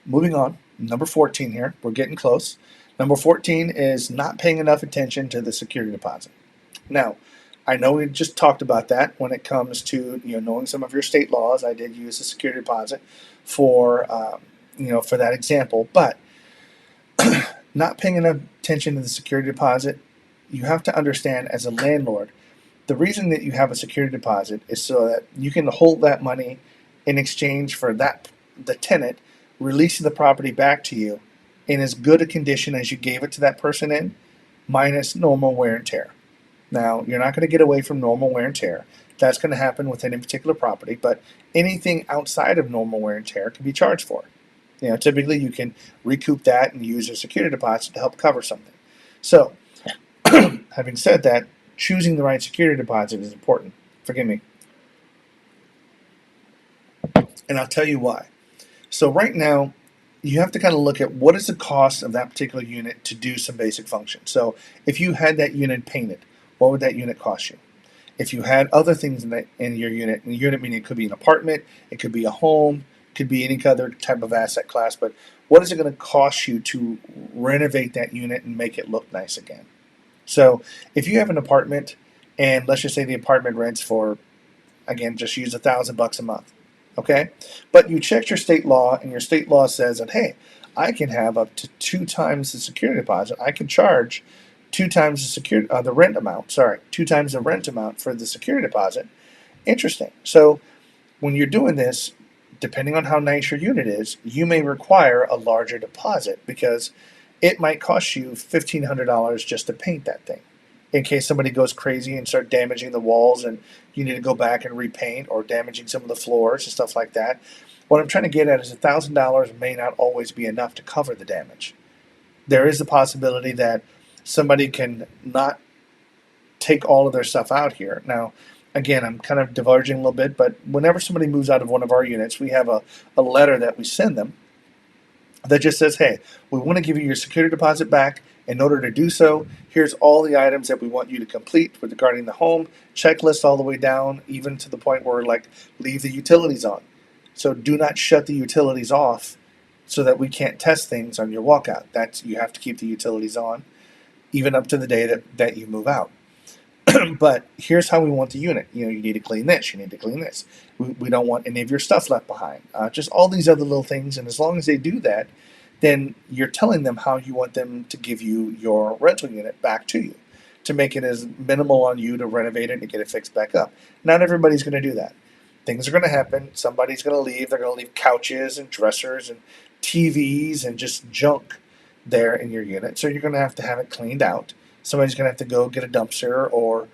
Moving on, number 14 here. We're getting close. Number 14 is not paying enough attention to the security deposit. Now, I know we just talked about that when it comes to knowing some of your state laws. I did use the security deposit for for that example, but not paying enough attention to the security deposit, you have to understand as a landlord, the reason that you have a security deposit is so that you can hold that money in exchange for the tenant releasing the property back to you in as good a condition as you gave it to that person in, minus normal wear and tear. Now, you're not going to get away from normal wear and tear. That's going to happen with any particular property, but anything outside of normal wear and tear can be charged for. Typically you can recoup that and use your security deposit to help cover something. So, having said that, choosing the right security deposit is important. Forgive me. And I'll tell you why. So right now, you have to kind of look at what is the cost of that particular unit to do some basic function. So if you had that unit painted, what would that unit cost you? If you had other things in your unit, meaning it could be an apartment, it could be a home, it could be any other type of asset class, but what is it going to cost you to renovate that unit and make it look nice again? So if you have an apartment, and let's just say the apartment rents for, again, just use $1,000 a month, okay? But you checked your state law, and your state law says that, hey, I can have up to 2 times the security deposit. I can charge 2 times the rent amount. 2 times the rent amount for the security deposit. Interesting. So when you're doing this, depending on how nice your unit is, you may require a larger deposit because it might cost you $1,500 just to paint that thing, in case somebody goes crazy and start damaging the walls and you need to go back and repaint, or damaging some of the floors and stuff like that. What I'm trying to get at is $1,000 may not always be enough to cover the damage. There is the possibility that somebody can not take all of their stuff out here. Now, again, I'm kind of diverging a little bit, but whenever somebody moves out of one of our units, we have a letter that we send them that just says, hey, we want to give you your security deposit back. In order to do so, here's all the items that we want you to complete with regarding the home, checklist all the way down, even to the point where, like, leave the utilities on. So do not shut the utilities off so that we can't test things on your walkout. You have to keep the utilities on, even up to the day that you move out. But here's how we want the unit. You need to clean this. You need to clean this. We don't want any of your stuff left behind. Just all these other little things. And as long as they do that, then you're telling them how you want them to give you your rental unit back to you, to make it as minimal on you to renovate it and get it fixed back up. Not everybody's going to do that. Things are going to happen. Somebody's going to leave. They're going to leave couches and dressers and TVs and just junk there in your unit. So you're going to have it cleaned out. Somebody's going to have to go get a dumpster or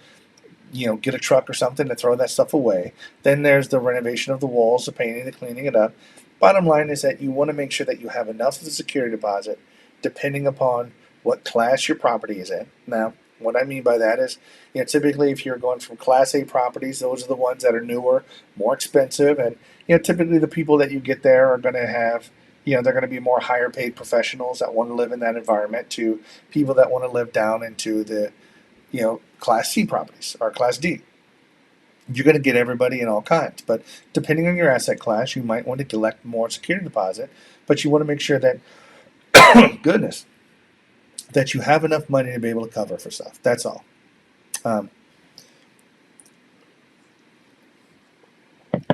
get a truck or something to throw that stuff away. Then there's the renovation of the walls, the painting, the cleaning it up. Bottom line is that you want to make sure that you have enough of the security deposit depending upon what class your property is in. Now, what I mean by that is, typically if you're going from Class A properties, those are the ones that are newer, more expensive, and typically the people that you get there are going to have, they're going to be more higher paid professionals that want to live in that environment, to people that want to live down into the, Class C properties or Class D. You're going to get everybody in all kinds, but depending on your asset class, you might want to collect more security deposit, but you want to make sure that, goodness, that you have enough money to be able to cover for stuff. That's all.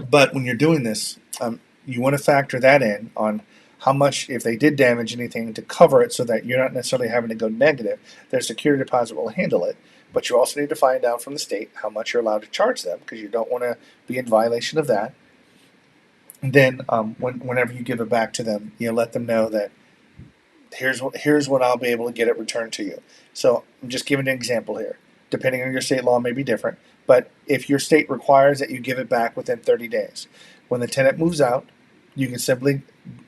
But when you're doing this, you want to factor that in on how much, if they did damage anything, to cover it so that you're not necessarily having to go negative. Their security deposit will handle it. But you also need to find out from the state how much you're allowed to charge them, because you don't want to be in violation of that. And then whenever you give it back to them, let them know that here's what I'll be able to get it returned to you. So I'm just giving an example here. Depending on your state law, may be different. But if your state requires that you give it back within 30 days, when the tenant moves out, you can simply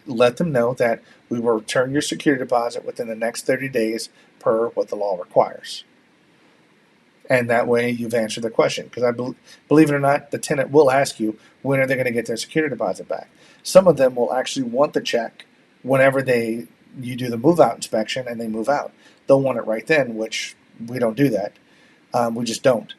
let them know that we will return your security deposit within the next 30 days per what the law requires. And that way you've answered the question. Because believe it or not, the tenant will ask you, when are they going to get their security deposit back? Some of them will actually want the check whenever you do the move-out inspection and they move out. They'll want it right then, which we don't do that. We just don't.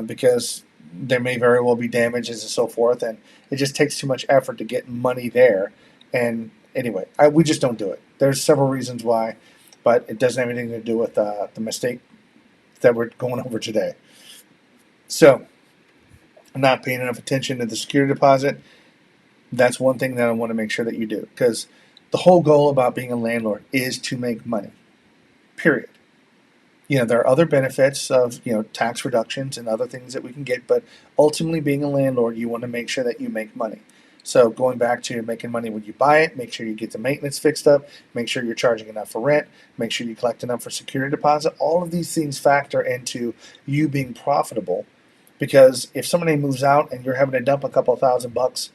because there may very well be damages and so forth, and it just takes too much effort to get money there. And anyway, we just don't do it. There's several reasons why, but it doesn't have anything to do with the mistake that we're going over today. So, not paying enough attention to the security deposit, that's one thing that I want to make sure that you do, because the whole goal about being a landlord is to make money, period. There are other benefits of, tax reductions and other things that we can get, but ultimately being a landlord, you want to make sure that you make money. So going back to making money when you buy it, make sure you get the maintenance fixed up, make sure you're charging enough for rent, make sure you collect enough for security deposit. All of these things factor into you being profitable, because if somebody moves out and you're having to dump a couple of $1,000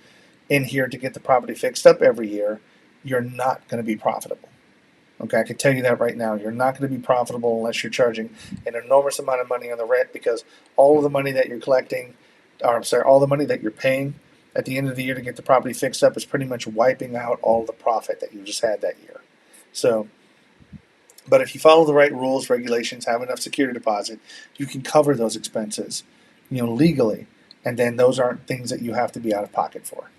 in here to get the property fixed up every year, you're not going to be profitable. Okay, I can tell you that right now. You're not going to be profitable unless you're charging an enormous amount of money on the rent, because all of the money that you're collecting, or I'm sorry, all the money that you're paying at the end of the year to get the property fixed up is pretty much wiping out all the profit that you just had that year. So, but if you follow the right rules, regulations, have enough security deposit, you can cover those expenses, legally, and then those aren't things that you have to be out of pocket for.